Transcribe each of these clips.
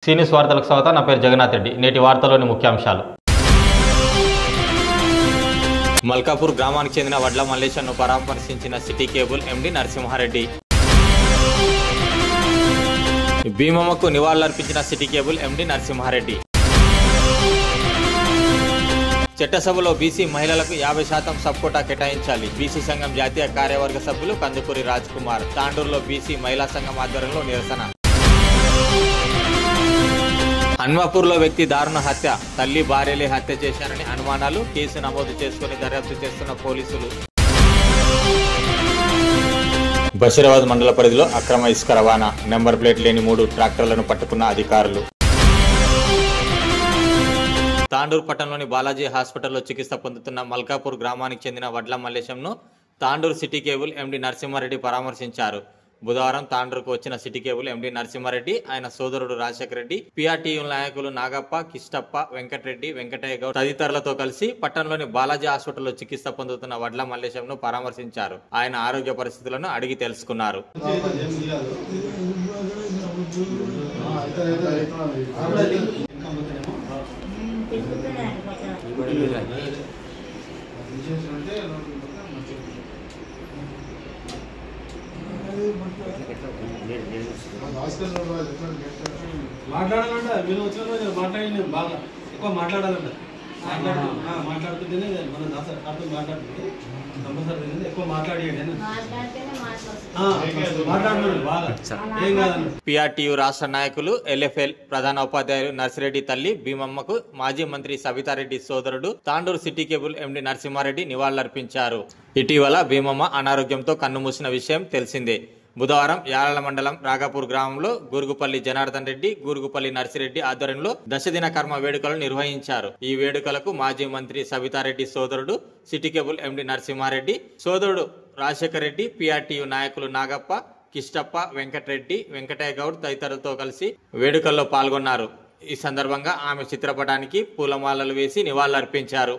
సీనియస్ వార్తలకు స్వాగతం. నా పేరు జగన్నాథ్ రెడ్డి. నేటి వార్తలోని ముఖ్యాంశాలు. మల్కాపూర్ గ్రామానికి చెందిన వడ్ల మల్లేశంను పరామర్శించిన సిటీ కేబుల్ ఎండి నరసింహారెడ్డి. భీమమ్మకు నివాళులర్పించిన సిటీ కేబుల్ ఎండి నరసింహారెడ్డి. చట్టసభలో బీసీ మహిళలకు 50% సబ్ కోటా కేటాయించాలి. బీసీ సంఘం జాతీయ కార్యవర్గ సభ్యులు కందుకూరి రాజ్ కుమార్. తాండూరులో బీసీ మహిళా సంఘం ఆధ్వర్యంలో నిరసన. హన్వాపూర్లో వ్యక్తి దారుణ హత్య. తల్లి భార్యలే హత్య చేశారని అనుమానాలు. కేసు నమోదు చేసుకుని దర్యాప్తు చేస్తున్న పోలీసులు. బషీరాబాద్ మండల పరిధిలో అక్రమ ఇసుక రవాణా. నెంబర్ ప్లేట్ లేని 3 ట్రాక్టర్లను పట్టుకున్న అధికారులు. తాండూరు పట్టణంలోని బాలాజీ హాస్పిటల్లో చికిత్స పొందుతున్న మల్కాపూర్ గ్రామానికి చెందిన వడ్ల మల్లేశంను Tandur city cable MD Narasimha Reddy పరామర్శించారు. బుధవారం తాండూరుకు వచ్చిన సిటీ కేబుల్ ఎండి నరసింహారెడ్డి, ఆయన సోదరుడు రాజశేఖర రెడ్డి, పీఆర్టీయూ నాయకులు నాగప్ప, కిష్టప్ప, వెంకటరెడ్డి, వెంకటయ్య గౌడ్ తదితరులతో కలిసి పట్టణంలోని బాలాజీ హాస్పిటల్లో చికిత్స పొందుతున్న వడ్ల మల్లేశంను పరామర్శించారు. ఆయన ఆరోగ్య పరిస్థితులను అడిగి తెలుసుకున్నారు. మాట్లాడాలంట మీరు వచ్చిన మాట్లాడి బాగా ఎక్కువ మాట్లాడాలంట. మాట్లాడుతుంటేనే మన అర్థం మాట్లాడుతుంది కంపల్సరీ ఎక్కువ మాట్లాడేయండి. మాట్లాడుతున్నాడు బాగా ఏం కాదండి. పీఆర్టీయూ రాష్ట్ర నాయకులు, ఎల్ఎఫ్ఎల్ ప్రధాన ఉపాధ్యాయులు నర్సిరెడ్డి తల్లి భీమమ్మకు మాజీ మంత్రి సబితారెడ్డి సోదరుడు Tandur city cable MD Narasimha Reddy నివాళులర్పించారు. ఇటీవల భీమమ్మ అనారోగ్యంతో కన్నుమూసిన విషయం తెలిసిందే. బుధవారం యాలల మండలం రాఘాపూర్ గ్రామంలో గూరుగుపల్లి జనార్దన్ రెడ్డి, గూరుగుపల్లి నర్సిరెడ్డి ఆధ్వర్యంలో దశదిన కర్మ వేడుకలు నిర్వహించారు. ఈ వేడుకలకు మాజీ మంత్రి సబితారెడ్డి సోదరుడు, సిటీ కేబుల్ ఎండి నరసింహారెడ్డి సోదరుడు రాజశేఖర రెడ్డి, పీఆర్టీయూ నాయకులు నాగప్ప, కిష్టప్ప, వెంకటరెడ్డి, వెంకటయ్య గౌడ్ తదితరులతో కలిసి వేడుకల్లో పాల్గొన్నారు. ఈ సందర్భంగా ఆమె చిత్రపటానికి పూలమాలలు వేసి నివాళులర్పించారు.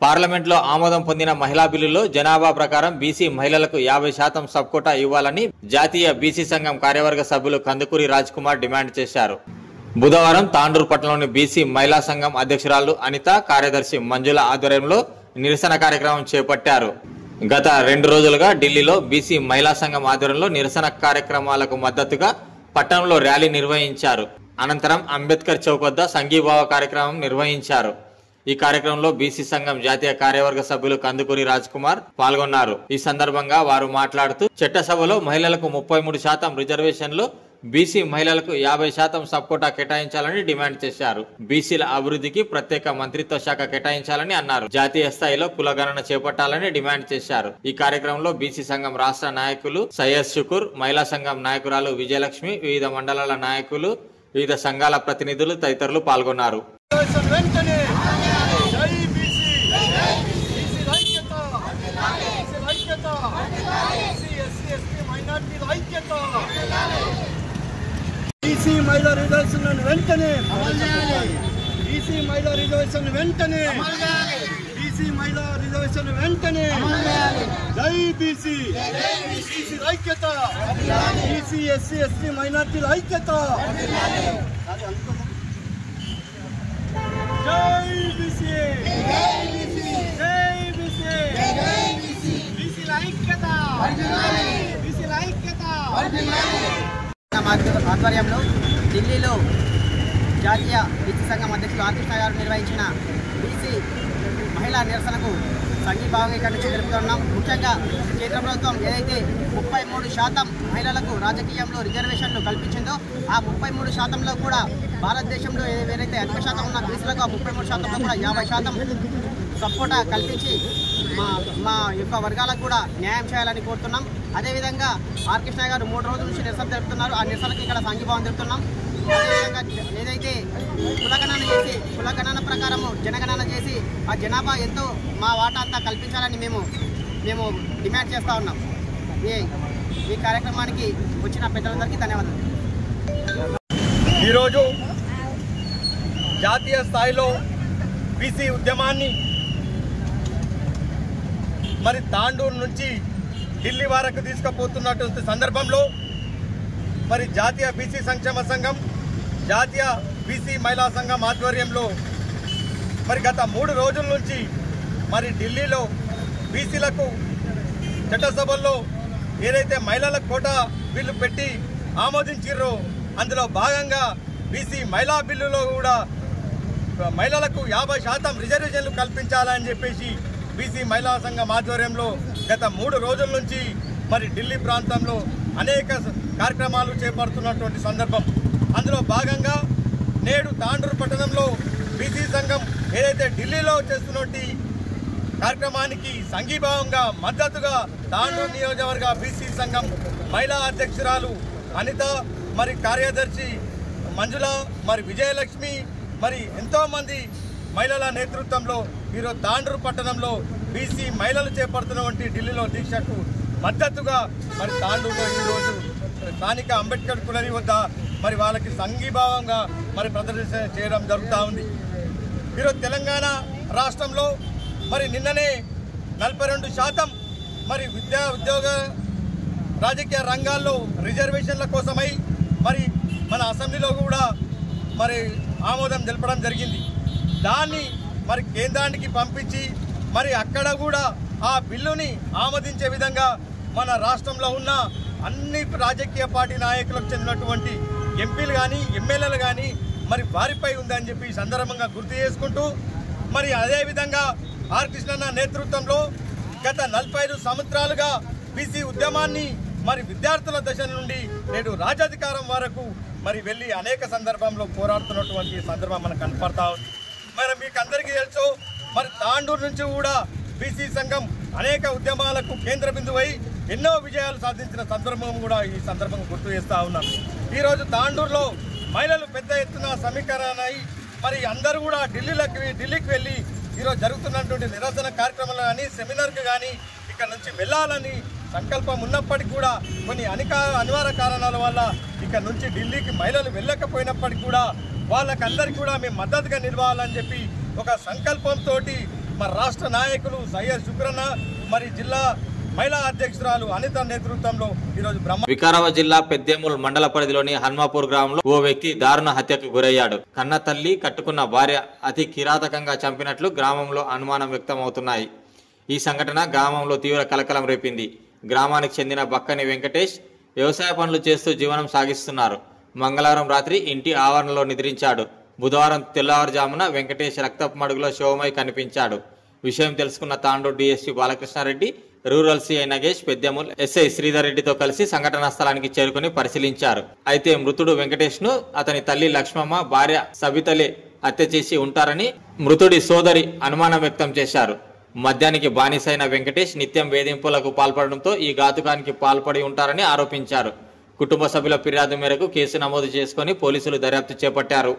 పార్లమెంట్లో ఆమోదం పొందిన మహిళా బిల్లులో జనాభా ప్రకారం బీసీ మహిళలకు 50% సబ్ కోటా ఇవ్వాలని జాతీయ బీసీ సంఘం కార్యవర్గ సభ్యులు కందుకూరి రాజ్ కుమార్ డిమాండ్ చేశారు. బుధవారం తాండూరు పట్టణంలోని బీసీ మహిళా సంఘం అధ్యక్షురాలు అనిత, కార్యదర్శి మంజుల ఆధ్వర్యంలో నిరసన కార్యక్రమం చేపట్టారు. గత 2 రోజులుగా ఢిల్లీలో బీసీ మహిళా సంఘం ఆధ్వర్యంలో నిరసన కార్యక్రమాలకు మద్దతుగా పట్టణంలో ర్యాలీ నిర్వహించారు. అనంతరం అంబేద్కర్ చౌక్ వద్ద సంఘీభావ కార్యక్రమం నిర్వహించారు. ఈ కార్యక్రమంలో బీసీ సంఘం జాతీయ కార్యవర్గ సభ్యులు కందుకూరి రాజ్ కుమార్ పాల్గొన్నారు. ఈ సందర్భంగా వారు మాట్లాడుతూ చట్టసభలో మహిళలకు 33% రిజర్వేషన్లు, బీసీ మహిళలకు 50% సబ్ కోటా కేటాయించాలని డిమాండ్ చేశారు. బీసీల అభివృద్ధికి ప్రత్యేక మంత్రిత్వ శాఖ కేటాయించాలని అన్నారు. జాతీయ స్థాయిలో కులగణన చేపట్టాలని డిమాండ్ చేశారు. ఈ కార్యక్రమంలో బీసీ సంఘం రాష్ట్ర నాయకులు సయ్యద్ షుకూర్, మహిళా సంఘం నాయకురాలు విజయలక్ష్మి, వివిధ మండలాల నాయకులు, వివిధ సంఘాల ప్రతినిధులు తదితరులు పాల్గొన్నారు. బీసీ మహిళా రిజర్వేషన్ వెంటనే బీసీ మహిళా రిజర్వేషన్ వెంటనే బీసీ మహిళా రిజర్వేషన్ వెంటనే జై బీసీ బీసీ ఐక్యత బీసీ ఎస్సీ ఎస్టీ మైనార్టీల ఐక్యత జై బీసీ జై బీసీ బీసీల ఐక్యత బీసీల ఐక్యత ఆధ్వర్యంలో ఢిల్లీలో జాతీయ బీసీ సంఘం అధ్యక్షులు ఆర్ కృష్ణ గారు నిర్వహించిన బీసీ మహిళా నిరసనకు సంఘీభావంగా ఇక్కడి నుంచి తెలుపుతున్నాం. ముఖ్యంగా కేంద్ర ప్రభుత్వం ఏదైతే 33% మహిళలకు రాజకీయంలో రిజర్వేషన్లు కల్పించిందో ఆ 33%లో కూడా భారతదేశంలో ఏదైతే 80% ఉన్న బీసీలకు ఆ 33%లో కూడా 50% సపోర్టా కల్పించి మా యొక్క వర్గాలకు కూడా న్యాయం చేయాలని కోరుతున్నాం. అదేవిధంగా ఆర్ కృష్ణ గారు 3 రోజుల నుంచి నిరసన తెలుపుతున్నారు. ఆ నిరసనకి ఇక్కడ సంఘీభావం తెలుపుతున్నాం. అదేవిధంగా ఏదైతే కులగణన ప్రకారము జనగణన చేసి ఆ జనాభా ఎంతో మా వాటా అంతా కల్పించాలని మేము డిమాండ్ చేస్తూ ఉన్నాం. ఈ కార్యక్రమానికి వచ్చిన పెద్దలందరికీ ధన్యవాదాలు. ఈరోజు జాతీయ స్థాయిలో బీసీ ఉద్యమాన్ని మరి తాండూరు నుంచి ఢిల్లీ వరకు తీసుకుపోతున్నటువంటి సందర్భంలో మరి జాతీయ బీసీ సంక్షేమ సంఘం, జాతీయ బీసీ మహిళా సంఘం ఆధ్వర్యంలో మరి గత 3 రోజుల నుంచి మరి ఢిల్లీలో బీసీలకు చట్టసభల్లో ఏదైతే మహిళల కోటా బిల్లు పెట్టి ఆమోదించారో అందులో భాగంగా బీసీ మహిళా బిల్లులో కూడా మహిళలకు 50% రిజర్వేషన్లు కల్పించాలని చెప్పేసి బీసీ మహిళా సంఘం ఆధ్వర్యంలో గత 3 రోజుల నుంచి మరి ఢిల్లీ ప్రాంతంలో అనేక కార్యక్రమాలు చేపడుతున్నటువంటి సందర్భం. అందులో భాగంగా నేడు తాండూరు పట్టణంలో బీసీ సంఘం ఏదైతే ఢిల్లీలో చేస్తున్నటువంటి కార్యక్రమానికి సంఘీభావంగా మద్దతుగా తాండూరు నియోజకవర్గ బీసీ సంఘం మహిళా అధ్యక్షురాలు అనిత, మరి కార్యదర్శి మంజుల, మరి విజయలక్ష్మి, మరి ఎంతోమంది మహిళల నేతృత్వంలో ఈరోజు తాండూరు పట్టణంలో బీసీ మహిళలు చేపడుతున్నటువంటి ఢిల్లీలో దీక్షకు మద్దతుగా మరి తాండూరులో ఈరోజు స్థానిక అంబేద్కర్ కులరి వద్ద మరి వాళ్ళకి సంఘీభావంగా మరి ప్రదర్శన చేయడం జరుగుతూ ఉంది. ఈరోజు తెలంగాణ రాష్ట్రంలో మరి నిన్ననే 42% మరి విద్యా ఉద్యోగ రాజకీయ రంగాల్లో రిజర్వేషన్ల కోసమై మరి మన అసెంబ్లీలో కూడా మరి ఆమోదం తెలపడం జరిగింది. దాన్ని మరి కేంద్రానికి పంపించి మరి అక్కడ కూడా ఆ బిల్లుని ఆమోదించే విధంగా మన రాష్ట్రంలో ఉన్న అన్ని రాజకీయ పార్టీ నాయకులకు చెందినటువంటి ఎంపీలు కానీ ఎమ్మెల్యేలు కానీ మరి వారిపై ఉందని చెప్పి సందర్భంగా గుర్తు చేసుకుంటూ మరి అదేవిధంగా ఆర్ కృష్ణన్న నేతృత్వంలో గత 45 సంవత్సరాలుగా బీసీ ఉద్యమాన్ని మరి విద్యార్థుల దశ నుండి నేడు రాజాధికారం వరకు మరి వెళ్ళి అనేక సందర్భంలో పోరాడుతున్నటువంటి సందర్భం మనకు కనపడతా ఉంది. మరి మీకు అందరికీ తెలుసు మరి తాండూరు నుంచి కూడా బీసీ సంఘం అనేక ఉద్యమాలకు కేంద్ర బిందువై ఎన్నో విజయాలు సాధించిన సందర్భం కూడా ఈ సందర్భంగా గుర్తు చేస్తూ ఉన్నాం. ఈరోజు తాండూరులో మహిళలు పెద్ద ఎత్తున సమీకరణ అయి మరి అందరూ కూడా ఢిల్లీకి వెళ్ళి ఈరోజు జరుగుతున్నటువంటి నిరసన కార్యక్రమాలు కానీ సెమినార్కి కానీ ఇక్కడ నుంచి వెళ్ళాలని సంకల్పం ఉన్నప్పటికీ కూడా కొన్ని అనివార్య కారణాల వల్ల ఇక్కడ నుంచి ఢిల్లీకి మహిళలు వెళ్ళకపోయినప్పటికీ కూడా వాళ్ళకందరికీ కూడా మేము మద్దతుగా నిలవాలని చెప్పి ఒక సంకల్పంతో మరి రాష్ట్ర నాయకులు సయ్యద్ శుక్రన్న మరి జిల్లా మహిళా అధ్యక్షురాలు అనిత నేతృత్వంలో ఈరోజు వికారాబాద్ జిల్లా పెద్దేముల్ మండల పరిధిలోని హన్మాపూర్ గ్రామంలో ఓ వ్యక్తి దారుణ హత్యకు గురయ్యాడు. కన్న తల్లి కట్టుకున్న భార్య అతి కిరాతకంగా చంపినట్లు గ్రామంలో అనుమానం వ్యక్తమవుతున్నాయి. ఈ సంఘటన గ్రామంలో తీవ్ర కలకలం రేపింది. గ్రామానికి చెందిన బక్కని వెంకటేష్ వ్యవసాయ పనులు చేస్తూ జీవనం సాగిస్తున్నారు. మంగళవారం రాత్రి ఇంటి ఆవరణలో నిద్రించాడు. బుధవారం తెల్లవారుజామున వెంకటేష్ రక్తపు మడుగులో శవమై కనిపించాడు. విషయం తెలుసుకున్న Tandur DSP Balakrishna Reddy, rural CI Nagesh, Peddemul SI Sridhar రెడ్డితో కలిసి సంఘటనా స్థలానికి చేరుకుని పరిశీలించారు. అయితే మృతుడు వెంకటేష్ ను అతని తల్లి లక్ష్మమ్మ, భార్య సబితలే హత్య చేసి ఉంటారని మృతుడి సోదరి అనుమానం వ్యక్తం చేశారు. మద్యానికి బానిసైన వెంకటేష్ నిత్యం వేధింపులకు పాల్పడడంతో ఈ ఘాతుకానికి పాల్పడి ఉంటారని ఆరోపించారు. కుటుంబ సభ్యుల ఫిర్యాదు మేరకు కేసు నమోదు చేసుకుని పోలీసులు దర్యాప్తు చేపట్టారు.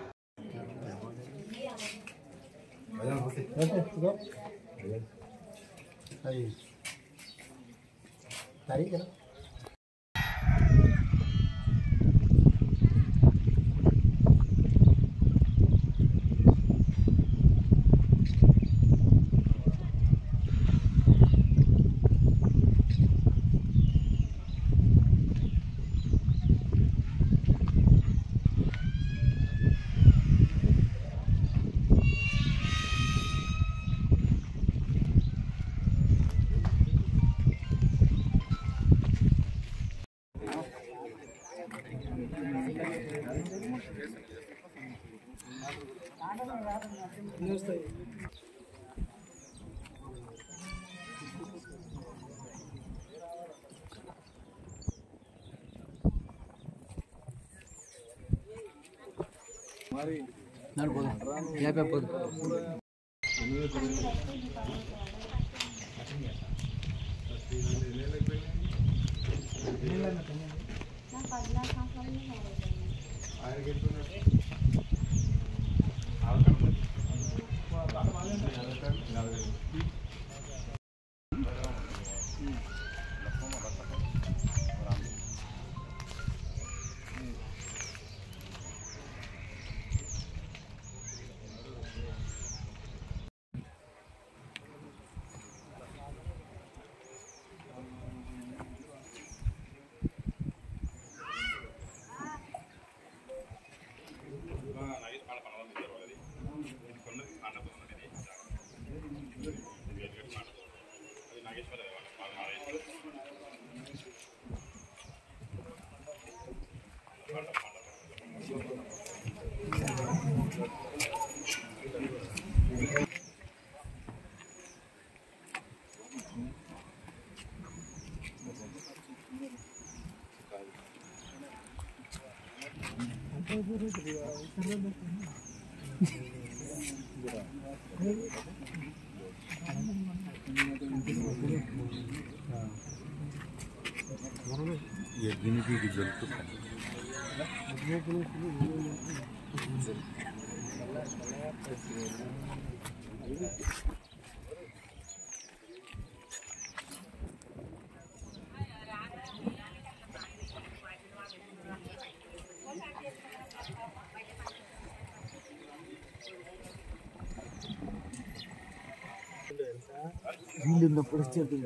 వీళ్ళు ఉన్నప్పుడు వచ్చేది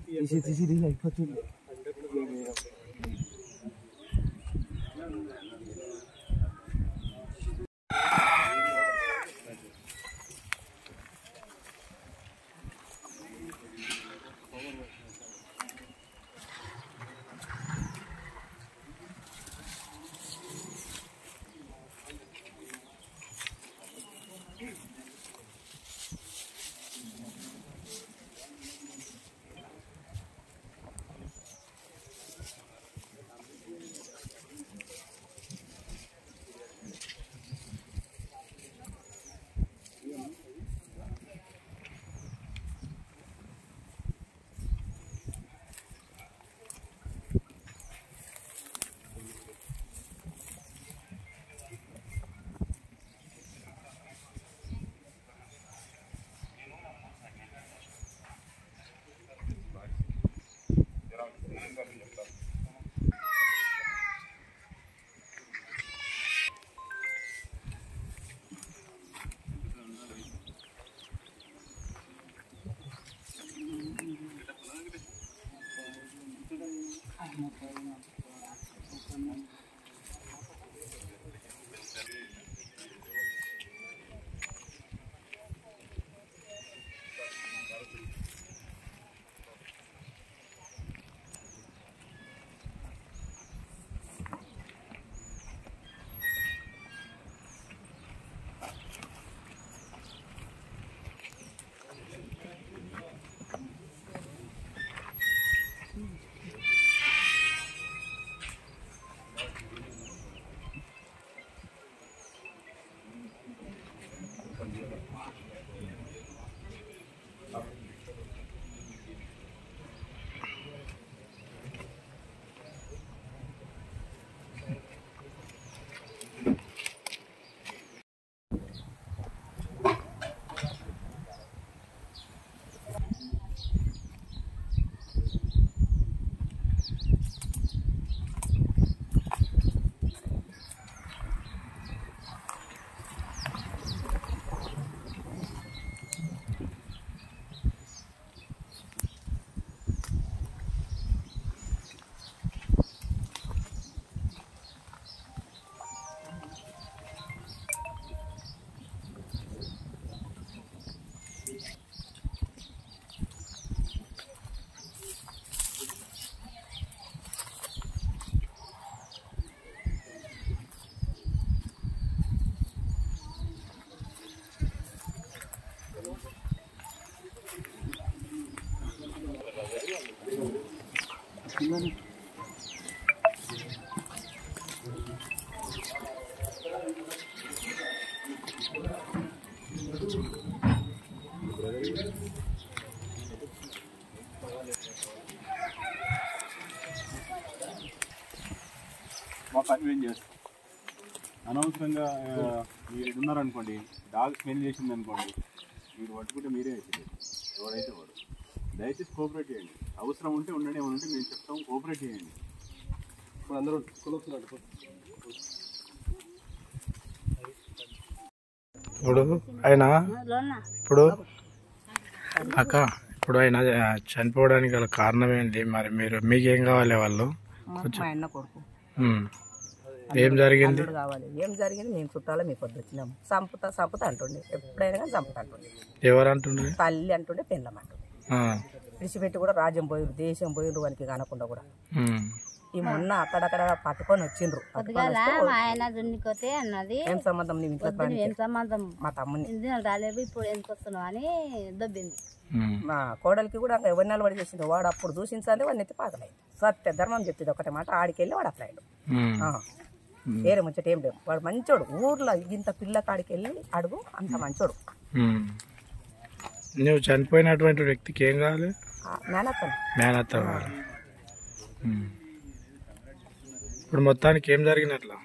తీసి తీసి రీల్ అయిపోతుంది. మా పని ఏం చేస్తాం అనవసరంగా మీరు ఉన్నారనుకోండి, డాగ్ స్మెల్ చేసింది అనుకోండి, మీరు పట్టుకుంటే మీరే అవుతుంది, ఎవడైతే వాడు. దయచేసి కోఆపరేట్ చేయండి. అవసరం ఉంటే ఉండండి, ఏమైనా ఉంటే మేము చెప్తాం, కోఆపరేట్ చేయండి. ఇప్పుడు అందరూ ఇప్పుడు ఆయన చనిపోవడానికి గల కారణం ఏంటి? మరి మీకేం కావాలి? వాళ్ళు మా అన్న కొడుకు ఏం జరిగింది? ఏం జరిగింది? మేము చుట్టాలో మీ పొద్దు వచ్చినాము. సంపుతా అంటుండే, ఎప్పుడైనా కానీ సంపుతా అంటుండే. ఎవరు అంటుండే? తల్లి అంటుండే, పెళ్ళం అంటుండే. విడిచిపెట్టి కూడా రాజ్యం పోయిరు, దేశం పోయిరు, వానికి కానకుండా కూడా. ఈ మొన్న అక్కడక్కడ పట్టుకొని వచ్చిండ్రు. ఏం సంబంధం నీ ఇంట్లో? ఏం సంబంధం? మా తమ్ముని రాలేదు, ఇప్పుడు ఎందుకు వస్తున్నావు అని దొబ్బింది. మా కోడలికి కూడా ఎవరి నెల పడి చేసింది. వాడు అప్పుడు దూషించాలి, వాడిని ఎత్తి పాకలేదు. సత్య ధర్మం చెప్తుంది ఒకటే మాట. ఆడికెళ్ళి వాడు అట్లాడు. వేరే ముచ్చట ఏం లేవు. వాడు మంచోడు. ఊర్లో ఇంత పిల్ల కాడికి వెళ్ళి అడుగు, అంత మంచోడు. నువ్వు చనిపోయినటువంటి వ్యక్తికి ఏం కావాలి? మేనత్త కావాలి. ఇప్పుడు మొత్తానికి ఏం జరిగినట్లా?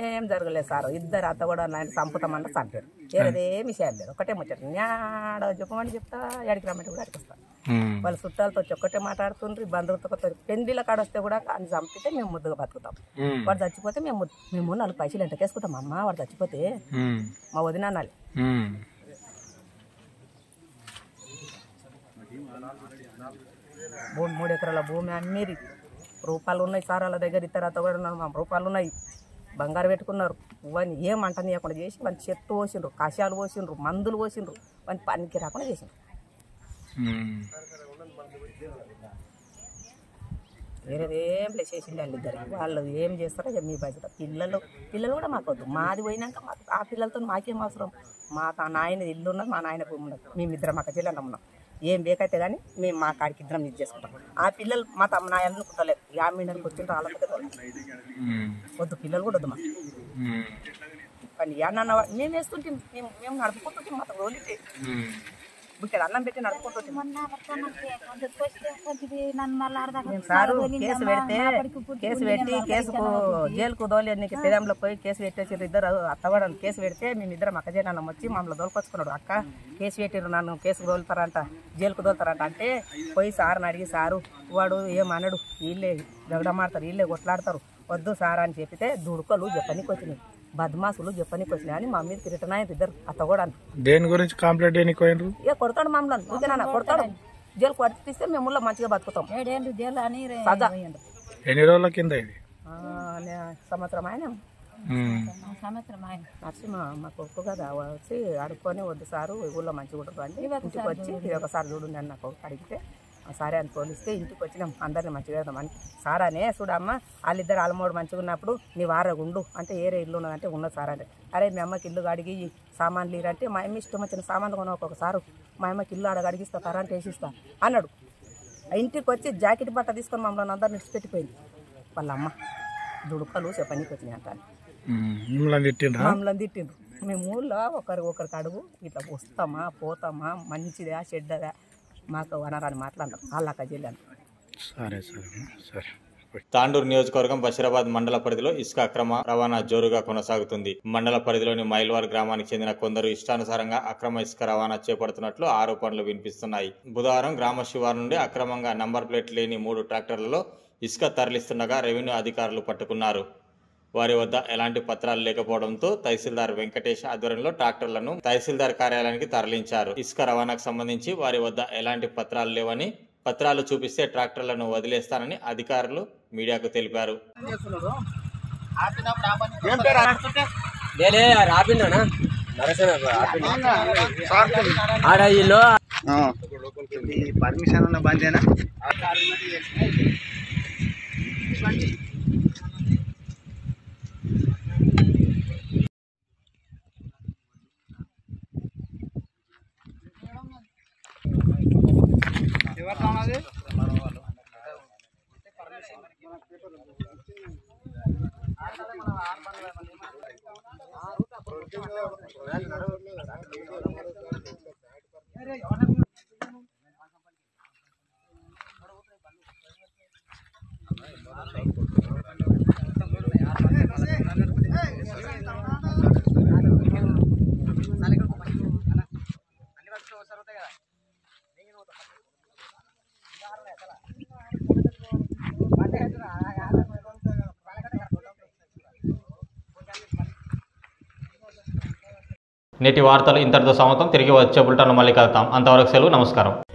ఏం జరగలేదు సార్. ఇద్దరు అత్త కూడా ఆయన చంపుతామన్నా చంపారు. వేరేదేమి విషయాలు లేదు. ఒకటే ముచ్చట. న్యాడ చెప్పమని చెప్తా, ఎడికి రమ్మంటే కూడా అడిగి వస్తా. వాళ్ళ చుట్టాలతో ఒక్కటే మాట్లాడుతుండ్రు. బంధువులతో పెళ్లిళ్ళ కాడ వస్తే కూడా అని చంపితే మేము ముద్దుగా బతుకుతాం. వాడు చచ్చిపోతే మేము 4 పైసలు ఎంత కేసుకుంటాం. అమ్మ వాడు చచ్చిపోతే మా వదిన అనాలి. 3 ఎకరాల భూమి అమ్మీరి రూపాయలు ఉన్నాయి సార్. వాళ్ళ దగ్గర ఇతర కూడా మా రూపాయలు ఉన్నాయి. బంగారు పెట్టుకున్నారు. వాడిని ఏం అంట నీయకుండా చేసి వాడిని చెట్టు పోసిండ్రు, కషాయాలు పోసిండ్రు, మందులు పోసిండ్రు. వాడిని పనికి రాకుండా చేసిండ్రు. వేరేదేం ప్లేస్ చేసిండే వాళ్ళు ఇద్దరు. వాళ్ళు ఏం చేస్తారో మీ బాధ్యత. పిల్లలు కూడా మాకు వద్దు. మాది పోయినాక ఆ పిల్లలతో మాకేం అవసరం? మా నాయన ఇల్లు ఉన్నది, మా నాయన భూమి ఉన్నది. మేమిద్దరం మాకు చెల్లెలు ఉన్నాం. ఏం బేకైతే కానీ మేము మా కాడికి ఇద్దరం ఇది చేసుకుంటాం. ఆ పిల్లలు మా నాయనను కుట్టలేదు. 50 నెలలకు వచ్చిండ్రు. వాళ్ళకి వద్దు, పిల్లలు కూడా వద్దు మాకు. కానీ అన్న మేము వేస్తుంటే మేము నడుపుకుంటుంటే మాకు రోలితే ఇక్కడ అన్నం పెట్టి నడుపుకుంటుంటే సారు కేసు పెట్టి కేసుకు జైలుకు దోలి పెదంలో పోయి కేసు పెట్టేసారు. ఇద్దరు అత్తవాడని కేసు పెడితే మేమిద్దరం అక్క జనాన్ని వచ్చి మమ్మల్ని దోలుకొచ్చుకున్నాడు. అక్క కేసు పెట్టిరు, నన్ను కేసుకు దోలుతారంట, జైలుకు దోలుతారంట అంటే పోయి సార్ని అడిగి సారు వాడు ఏమన్నాడు, వీళ్ళే దగడమాడతారు, వీళ్ళే కొట్లాడతారు, వద్దు సార్ అని చెప్పితే దుడుకలు చెప్పనీకి వచ్చినాయి, బద్మాసులు చెప్పనీకి వచ్చినాయి అని మా మీద రిటర్న్ అయ్యారు ఇద్దరు అత్తగోడా. దేని గురించి కంప్లైంట్ ఇక కొడతాడు మమ్మల్ని, ఊరికేనా కొడతాడు. జైలు కొట్టిస్తే మేము ఊళ్ళో మంచిగా బతుకుతాం. 7 ఏళ్ళు జైలు అని సజా. ఎన్ని రోజుల కింద ఇది? సంవత్సరం ఆయన నర్సి మా కొడుకు కదా వచ్చి అడుక్కొని వద్దు సారు ఊళ్ళో మంచిగా ఉంటుంది అని ఇంటికి వచ్చి ఇది ఒకసారి చూడండి అని నాకు అడిగితే సరే అని పోలిస్తే ఇంటికి వచ్చినాం. అందరిని మంచిగా అని సార్ అనే చూడమ్మ వాళ్ళిద్దరు ఆలమోడు మంచిగా ఉన్నప్పుడు నీ వారగుండు అంటే ఏరే ఇల్లు ఉన్నదంటే ఉన్నది సార్ అంటే. అరే మీ అమ్మకి ఇల్లు అడిగి సామాన్లు ఇరంటే మా అమ్మ ఇష్టం వచ్చిన సామాన్లు కొన ఒక్కొక్కసారి మా అమ్మకి ఇల్లు అడగ అడిగిస్తా కరెంట్ వేసిస్తా అన్నాడు. ఇంటికి వచ్చి జాకెట్ బట్ట తీసుకొని మమ్మల్ని అందరిని ఇచ్చిపెట్టిపోయింది వాళ్ళ అమ్మ. దుడుకలు చెప్పనీకి వచ్చినాయి అంటాను. మమ్మల్ని తిట్టిండ్రు. మేము ఊళ్ళో ఒకరికి అడుగు ఇట్లా వస్తామా పోతామా మంచిదా చెడ్డదా మాకు వనరాని మాట్లాడతాం వాళ్ళక జిల్లాను. తాండూరు నియోజకవర్గం బషీరాబాద్ మండల పరిధిలో ఇసుక అక్రమ రవాణా జోరుగా కొనసాగుతుంది. మండల పరిధిలోని మైల్వార్ గ్రామానికి చెందిన కొందరు ఇష్టానుసారంగా అక్రమ ఇసుక రవాణా చేపడుతున్నట్లు ఆరోపణలు వినిపిస్తున్నాయి. బుధవారం గ్రామ శివారు నుండి అక్రమంగా నంబర్ ప్లేట్ లేని 3 ట్రాక్టర్లలో ఇసుక తరలిస్తుండగా రెవెన్యూ అధికారులు పట్టుకున్నారు. వారి వద్ద ఎలాంటి పత్రాలు లేకపోవడంతో తహసీల్దార్ వెంకటేష్ ఆధ్వర్యంలో ట్రాక్టర్లను తహసీల్దార్ కార్యాలయానికి తరలించారు. ఇసుక రవాణాకు సంబంధించి వారి వద్ద ఎలాంటి పత్రాలు లేవని, పత్రాలు చూపిస్తే ట్రాక్టర్లను వదిలేస్తానని అధికారులు మీడియాకు తెలిపారు. పర్మిషన్ బందేనా నేటి వార్తలు ఇంతటితో సమాప్తం. తిరిగి వచ్చే బులెటిన్లో మళ్ళీ కలుద్దాం. అంతవరకు సెలవు. నమస్కారం.